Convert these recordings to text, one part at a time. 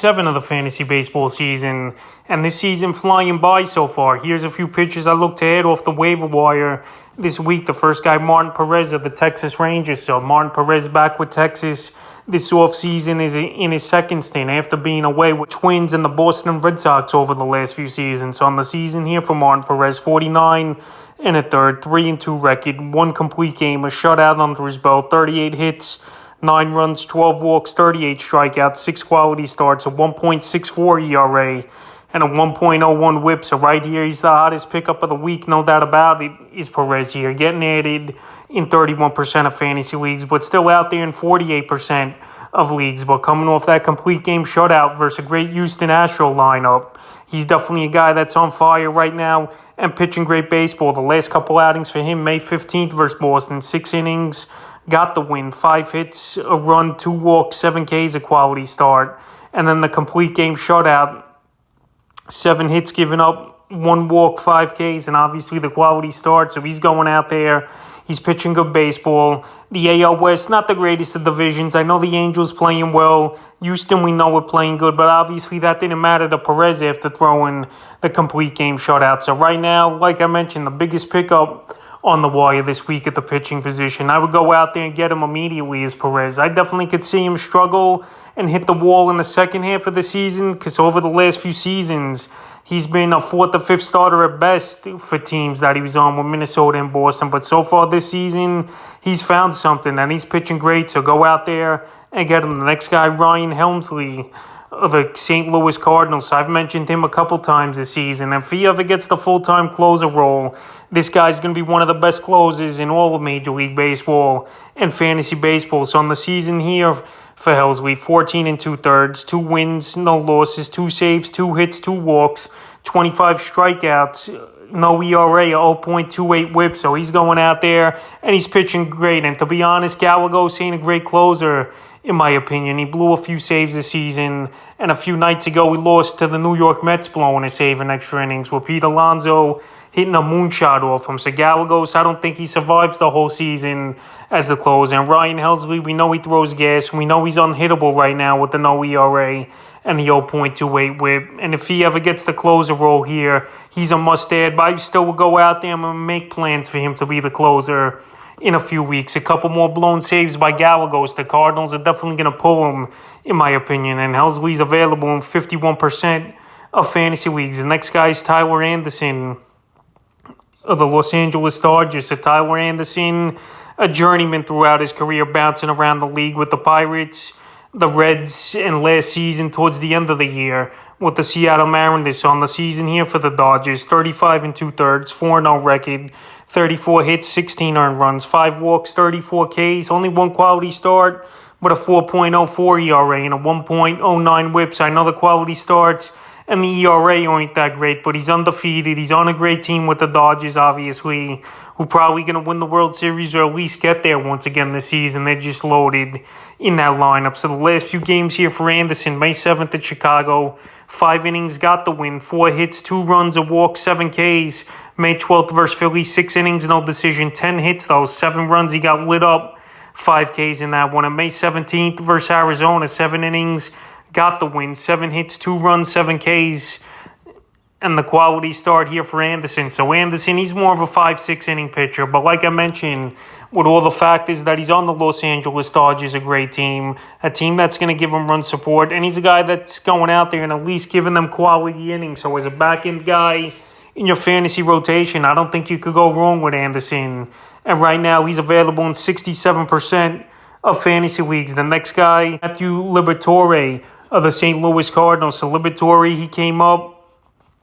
7 of the fantasy baseball season, and this season flying by so far. Here's a few pitchers I look to add off the waiver wire this week. The first guy, Martin Perez of the Texas Rangers. So Martin Perez back with Texas this offseason is in his second stint after being away with Twins and the Boston Red Sox over the last few seasons. So on the season here for Martin Perez, 49 and a third, 3-2 record, 1 complete game, a shutout under his belt, 38 hits, 9 runs, 12 walks, 38 strikeouts, 6 quality starts, a 1.64 ERA, and a 1.01 whip. So right here, he's the hottest pickup of the week, no doubt about it, is Perez here. Getting added in 31% of fantasy leagues, but still out there in 48% of leagues. But coming off that complete game shutout versus a great Houston Astro lineup, he's definitely a guy that's on fire right now and pitching great baseball. The last couple outings for him, May 15th versus Boston, 6 innings, got the win, 5 hits, a run, 2 walks, 7 Ks, a quality start. And then the complete game shutout, 7 hits given up, 1 walk, 5 Ks, and obviously the quality start. So he's going out there. He's pitching good baseball. The AL West, not the greatest of divisions. I know the Angels playing well. Houston, we know, are playing good, but obviously that didn't matter to Perez after throwing the complete game shutout. So right now, like I mentioned, the biggest pickup on the wire this week at the pitching position, I would go out there and get him immediately as Perez. I definitely could see him struggle and hit the wall in the second half of the season because over the last few seasons, he's been a 4th or 5th starter at best for teams that he was on with Minnesota and Boston. But so far this season, he's found something and he's pitching great. So go out there and get him. The next guy, Ryan Helmsley of the St. Louis Cardinals. I've mentioned him a couple times this season. And if he ever gets the full-time closer role, this guy's going to be one of the best closers in all of Major League Baseball and fantasy baseball. So on the season here for Helmsley, 14 and 2/3, 2 wins, no losses, 2 saves, 2 hits, 2 walks, 25 strikeouts, no ERA, 0.28 whip. So he's going out there and he's pitching great. And to be honest, Gallagher's ain't a great closer, in my opinion. He blew a few saves this season, and a few nights ago we lost to the New York Mets blowing a save in extra innings with Pete Alonso hitting a moonshot off him. So Gallagher's, I don't think he survives the whole season as the closer. And Ryan Helmsley, we know he throws gas. We know he's unhittable right now with the no ERA and the 0.28 whip. And if he ever gets the closer role here, he's a must-add. But I still will go out there and make plans for him to be the closer in a few weeks. A couple more blown saves by Gallagher. The Cardinals are definitely going to pull him, in my opinion. And Helmsley's available in 51% of fantasy leagues. The next guy is Tywer Anderson of the Los Angeles Dodgers. So Tywer Anderson, a journeyman throughout his career, bouncing around the league with the Pirates, the Reds, and last season towards the end of the year with the Seattle Mariners. So on the season here for the Dodgers, 35 and 2/3, 4-0 record, 34 hits, 16 earned runs, 5 walks, 34 Ks, only 1 quality start, but a 4.04 ERA and a 1.09 whip. So I know the quality starts and the ERA ain't that great, but he's undefeated. He's on a great team with the Dodgers, obviously, who probably going to win the World Series or at least get there once again this season. They're just loaded in that lineup. So the last few games here for Anderson, May 7th at Chicago, 5 innings, got the win, 4 hits, 2 runs, a walk, 7 Ks. May 12th versus Philly, 6 innings, no decision, 10 hits, though, 7 runs. He got lit up, 5 Ks in that one. And May 17th versus Arizona, 7 innings, got the win, 7 hits, 2 runs, 7 Ks, and the quality start here for Anderson. So Anderson, he's more of a 5-6 inning pitcher. But like I mentioned, with all the factors that he's on the Los Angeles Dodgers, a great team, a team that's going to give him run support, and he's a guy that's going out there and at least giving them quality innings. So as a back-end guy in your fantasy rotation, I don't think you could go wrong with Anderson. And right now, he's available in 67% of fantasy leagues. The next guy, Matthew Liberatore of the St. Louis Cardinals. So Liberatore, he came up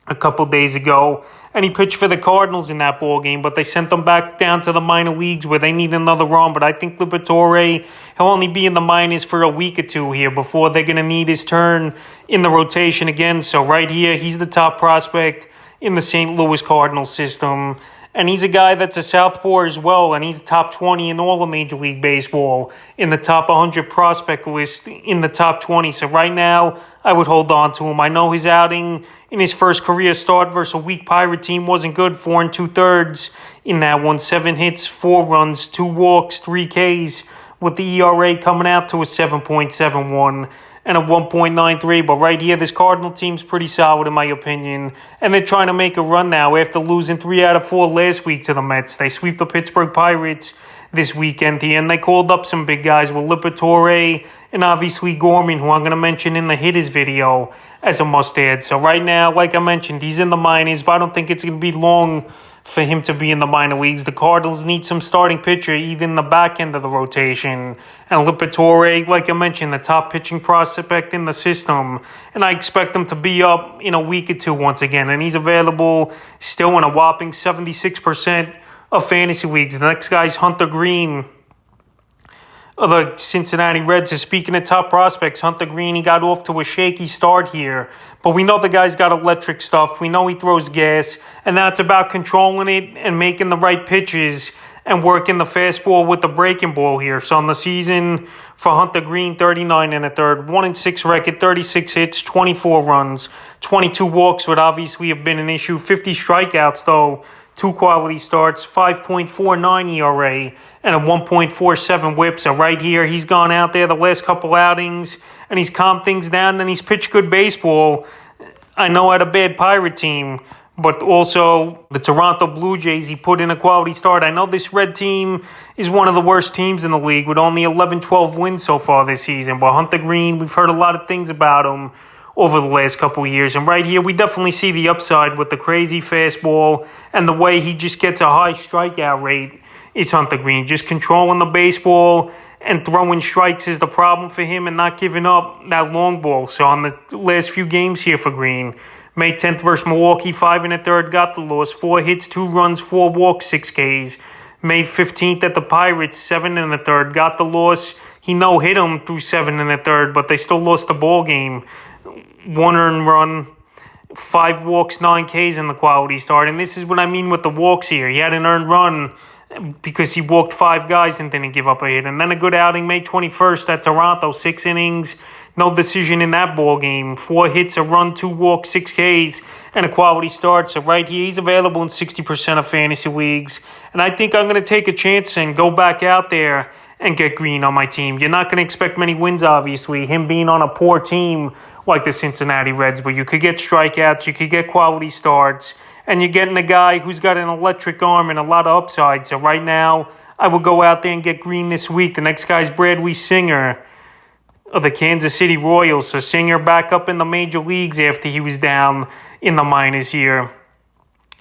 a couple days ago, and he pitched for the Cardinals in that ball game, but they sent him back down to the minor leagues where they need another run. But I think Liberatore, he'll only be in the minors for a week or two here before they're going to need his turn in the rotation again. So right here, he's the top prospect in the St. Louis Cardinals system. And he's a guy that's a southpaw as well, and he's top 20 in all of Major League Baseball, in the top 100 prospect list in the top 20. So right now, I would hold on to him. I know his outing in his first career start versus a weak Pirate team wasn't good. 4 and 2/3 in that one. 7 hits, 4 runs, 2 walks, 3 Ks, with the ERA coming out to a 7.71. and a 1.93. But right here, this Cardinal team's pretty solid in my opinion. And they're trying to make a run now after losing 3 out of 4 last week to the Mets. They sweep the Pittsburgh Pirates this weekend here, and they called up some big guys with Liberatore and obviously Gorman, who I'm going to mention in the hitters video as a must-add. So right now, like I mentioned, he's in the minors, but I don't think it's going to be long for him to be in the minor leagues. The Cardinals need some starting pitcher, even in the back end of the rotation. And Liberatore, like I mentioned, the top pitching prospect in the system. And I expect him to be up in a week or two once again. And he's available still in a whopping 76% of fantasy leagues. The next guy's Hunter Green of the Cincinnati Reds. Is speaking of top prospects, Hunter Green, he got off to a shaky start here. But we know the guy's got electric stuff. We know he throws gas. And that's about controlling it and making the right pitches and working the fastball with the breaking ball here. So on the season for Hunter Green, 39 and a third, 1-6 record, 36 hits, 24 runs, 22 walks would obviously have been an issue, 50 strikeouts though, 2 quality starts, 5.49 ERA, and a 1.47 whip. So right here, he's gone out there the last couple outings, and he's calmed things down, and he's pitched good baseball. I know at a bad Pirate team, but also the Toronto Blue Jays, he put in a quality start. I know this Red team is one of the worst teams in the league with only 11-12 wins so far this season. But Hunter Green, we've heard a lot of things about him over the last couple of years. And right here, we definitely see the upside with the crazy fastball and the way he just gets a high strikeout rate is Hunter Green. Just controlling the baseball and throwing strikes is the problem for him and not giving up that long ball. So on the last few games here for Green, May 10th versus Milwaukee, 5 and a third, got the loss. 4 hits, 2 runs, 4 walks, 6 Ks. May 15th at the Pirates, 7 and a third, got the loss. He no-hit them through 7 and a third, but they still lost the ball game. 1 earned run, 5 walks, 9 Ks in the quality start. And this is what I mean with the walks here. He had an earned run because he walked 5 guys and didn't give up a hit. And then a good outing May 21st at Toronto, 6 innings, no decision in that ball game. 4 hits, a run, 2 walks, 6 Ks, and a quality start. So right here, he's available in 60% of fantasy leagues. And I think I'm going to take a chance and go back out there and get Green on my team. You're not going to expect many wins, obviously, him being on a poor team like the Cincinnati Reds, but you could get strikeouts, you could get quality starts, and you're getting a guy who's got an electric arm and a lot of upside. So right now, I would go out there and get Green this week. The next guy's Bradley Singer of the Kansas City Royals. So Singer back up in the major leagues after he was down in the minors here.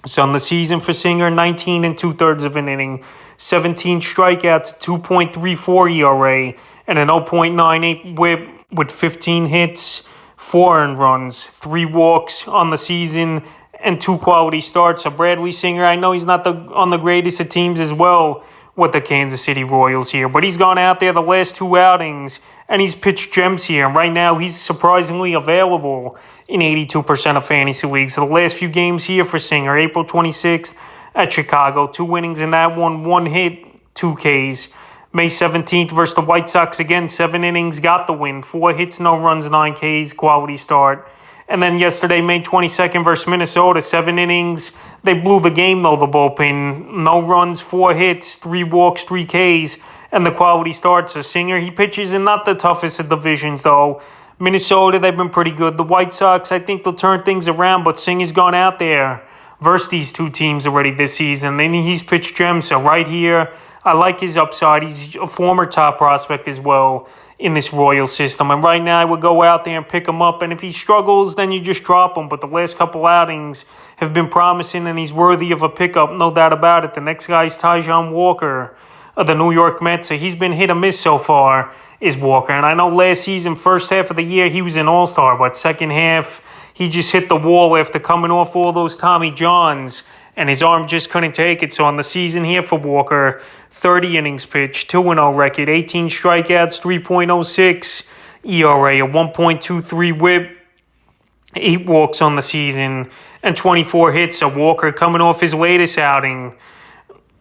So on the season for Singer, 19 and 2/3 of an inning, 17 strikeouts, 2.34 ERA, and an 0.98 whip with 15 hits, 4 earned runs, 3 walks on the season, and 2 quality starts. So Bradley Singer, I know he's not on the greatest of teams as well with the Kansas City Royals here, but he's gone out there the last 2 outings, and he's pitched gems here. And right now, he's surprisingly available in 82% of fantasy leagues. So the last few games here for Singer, April 26th at Chicago, 2 innings in that one, 1 hit, 2 Ks. May 17th versus the White Sox, again, 7 innings, got the win. 4 hits, no runs, 9 Ks, quality start. And then yesterday, May 22nd versus Minnesota, 7 innings. They blew the game, though, the bullpen. No runs, 4 hits, 3 walks, 3 Ks, and the quality starts. So Singer, he pitches in not the toughest of divisions, though. Minnesota, they've been pretty good. The White Sox, I think they'll turn things around, but Singer's gone out there versus these 2 teams already this season. Then he's pitched gems. So right here, I like his upside. He's a former top prospect as well in this Royal system. And right now, I would go out there and pick him up. And if he struggles, then you just drop him. But the last couple outings have been promising, and he's worthy of a pickup, no doubt about it. The next guy is Taijuan Walker of the New York Mets. So he's been hit or miss so far, is Walker. And I know last season, first half of the year, he was an all-star. But second half, he just hit the wall after coming off all those Tommy Johns, and his arm just couldn't take it. So on the season here for Walker, 30 innings pitched, 2-0 record, 18 strikeouts, 3.06 ERA, a 1.23 whip, 8 walks on the season, and 24 hits. So Walker coming off his latest outing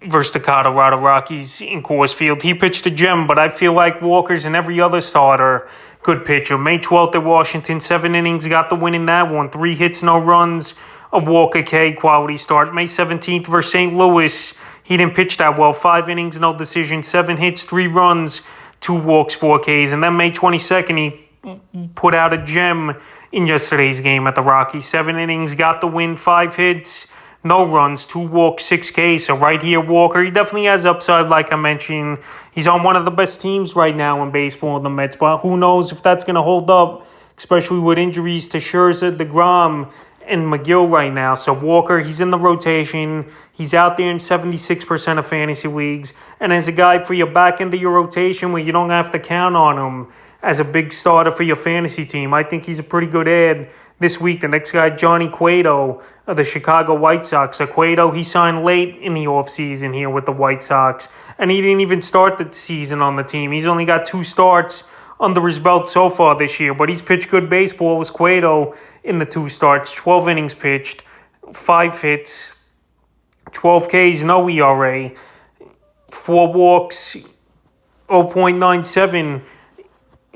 versus the Colorado Rockies in Coors Field. He pitched a gem, but I feel like Walker's and every other starter good pitcher. May 12th at Washington, 7 innings, got the win in that one. 3 hits, no runs, a walk, a K, quality start. May 17th versus St. Louis, he didn't pitch that well. 5 innings, no decision, 7 hits, 3 runs, 2 walks, 4 Ks. And then May 22nd, he put out a gem in yesterday's game at the Rockies. 7 innings, got the win, 5 hits, no runs, 2 walks, 6 Ks. So right here, Walker, he definitely has upside, like I mentioned. He's on one of the best teams right now in baseball, the Mets. But who knows if that's going to hold up, especially with injuries to Scherzer, DeGrom, and McGill right now. So Walker, he's in the rotation. He's out there in 76% of fantasy leagues. And as a guy for your back end of your rotation where you don't have to count on him as a big starter for your fantasy team, I think he's a pretty good ad this week. The next guy, Johnny Cueto of the Chicago White Sox. So Cueto, he signed late in the offseason here with the White Sox. And he didn't even start the season on the team. He's only got 2 starts under his belt so far this year, but he's pitched good baseball. Was Cueto in the 2 starts, 12 innings pitched, 5 hits, 12 Ks, no ERA, 4 walks, 0.97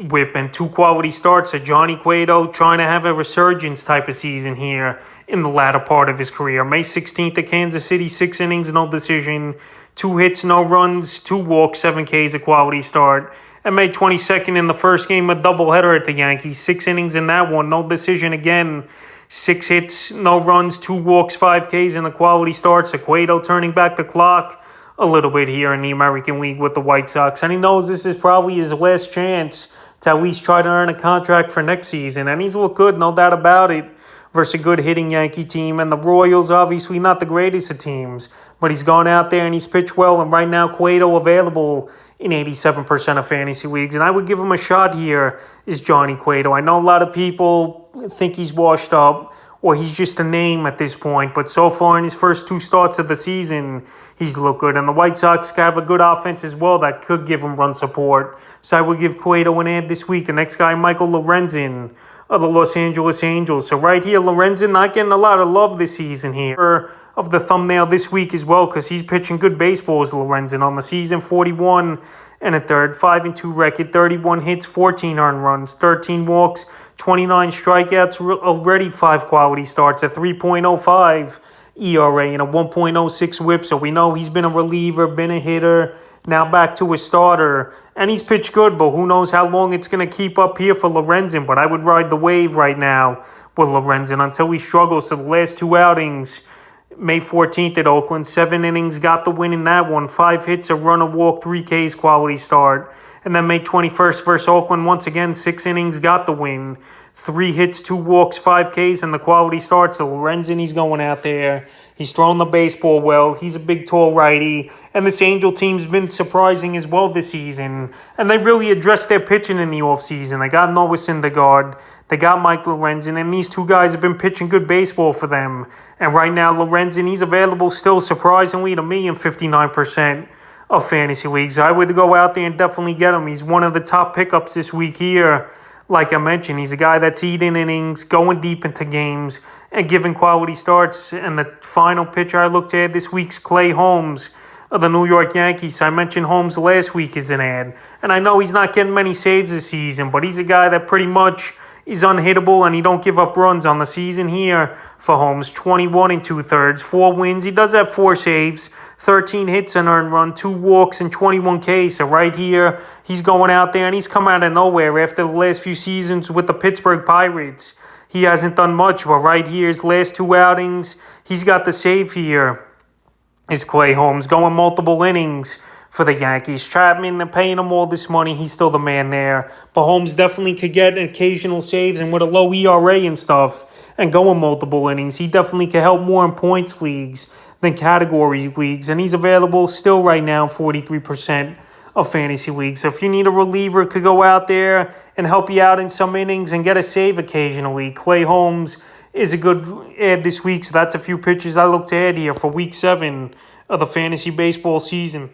whip, and 2 quality starts. So Johnny Cueto trying to have a resurgence type of season here in the latter part of his career. May 16th at Kansas City, 6 innings, no decision, 2 hits, no runs, 2 walks, 7 Ks, a quality start. And May 22nd in the first game, a doubleheader at the Yankees. 6 innings in that one, no decision again. 6 hits, no runs, 2 walks, 5 Ks, and the quality start. So Cueto turning back the clock a little bit here in the American League with the White Sox. And he knows this is probably his last chance to at least try to earn a contract for next season. And he's looked good, no doubt about it, versus a good hitting Yankee team. And the Royals, obviously not the greatest of teams, but he's gone out there and he's pitched well. And right now, Cueto available in 87% of fantasy leagues. And I would give him a shot here is Johnny Cueto. I know a lot of people think he's washed up or he's just a name at this point. But so far in his first 2 starts of the season, he's looked good. And the White Sox have a good offense as well that could give him run support. So I would give Cueto an ad this week. The next guy, Michael Lorenzen of the Los Angeles Angels. So right here, Lorenzen not getting a lot of love this season here of the thumbnail this week as well, because he's pitching good baseball as Lorenzen on the season. 41 and a third, 5-2 record, 31 hits, 14 earned runs, 13 walks, 29 strikeouts, already 5 quality starts, a 3.05 ERA and a 1.06 whip. So we know he's been a reliever, been a hitter, now back to a starter. And he's pitched good, but who knows how long it's going to keep up here for Lorenzen. But I would ride the wave right now with Lorenzen until he struggles. So the last 2 outings, May 14th at Oakland, 7 innings, got the win in that one. 5 hits, a run, a walk, 3 Ks, quality start. And then May 21st versus Oakland, once again, 6 innings, got the win. 3 hits, 2 walks, 5 Ks, and the quality starts. So Lorenzen, he's going out there. He's throwing the baseball well. He's a big, tall righty. And this Angel team's been surprising as well this season. And they really addressed their pitching in the offseason. They got Noah Syndergaard. They got Mike Lorenzen. And these 2 guys have been pitching good baseball for them. And right now, Lorenzen, he's available still, surprisingly, to me in 59% of fantasy leagues. I would go out there and definitely get him. He's one of the top pickups this week here. Like I mentioned, he's a guy that's eating innings, going deep into games, and giving quality starts. And the final pitcher I looked at this week's Clay Holmes of the New York Yankees. I mentioned Holmes last week as an ad. And I know he's not getting many saves this season, but he's a guy that pretty much is unhittable, and he don't give up runs on the season here for Holmes. 21 and 2/3, 4 wins. He does have 4 saves, 13 hits, an earned run, 2 walks, and 21 Ks. So right here, he's going out there, and he's come out of nowhere after the last few seasons with the Pittsburgh Pirates. He hasn't done much, but right here, his last 2 outings, he's got the save here. Is Clay Holmes going multiple innings for the Yankees. Chapman, they're paying him all this money. He's still the man there. But Holmes definitely could get occasional saves, and with a low ERA and stuff and going multiple innings, he definitely could help more in points leagues than category leagues. And he's available still right now, 43% of fantasy leagues. So if you need a reliever, could go out there and help you out in some innings and get a save occasionally. Clay Holmes is a good ad this week. So that's a few pitchers I look to add here for week 7 of the fantasy baseball season.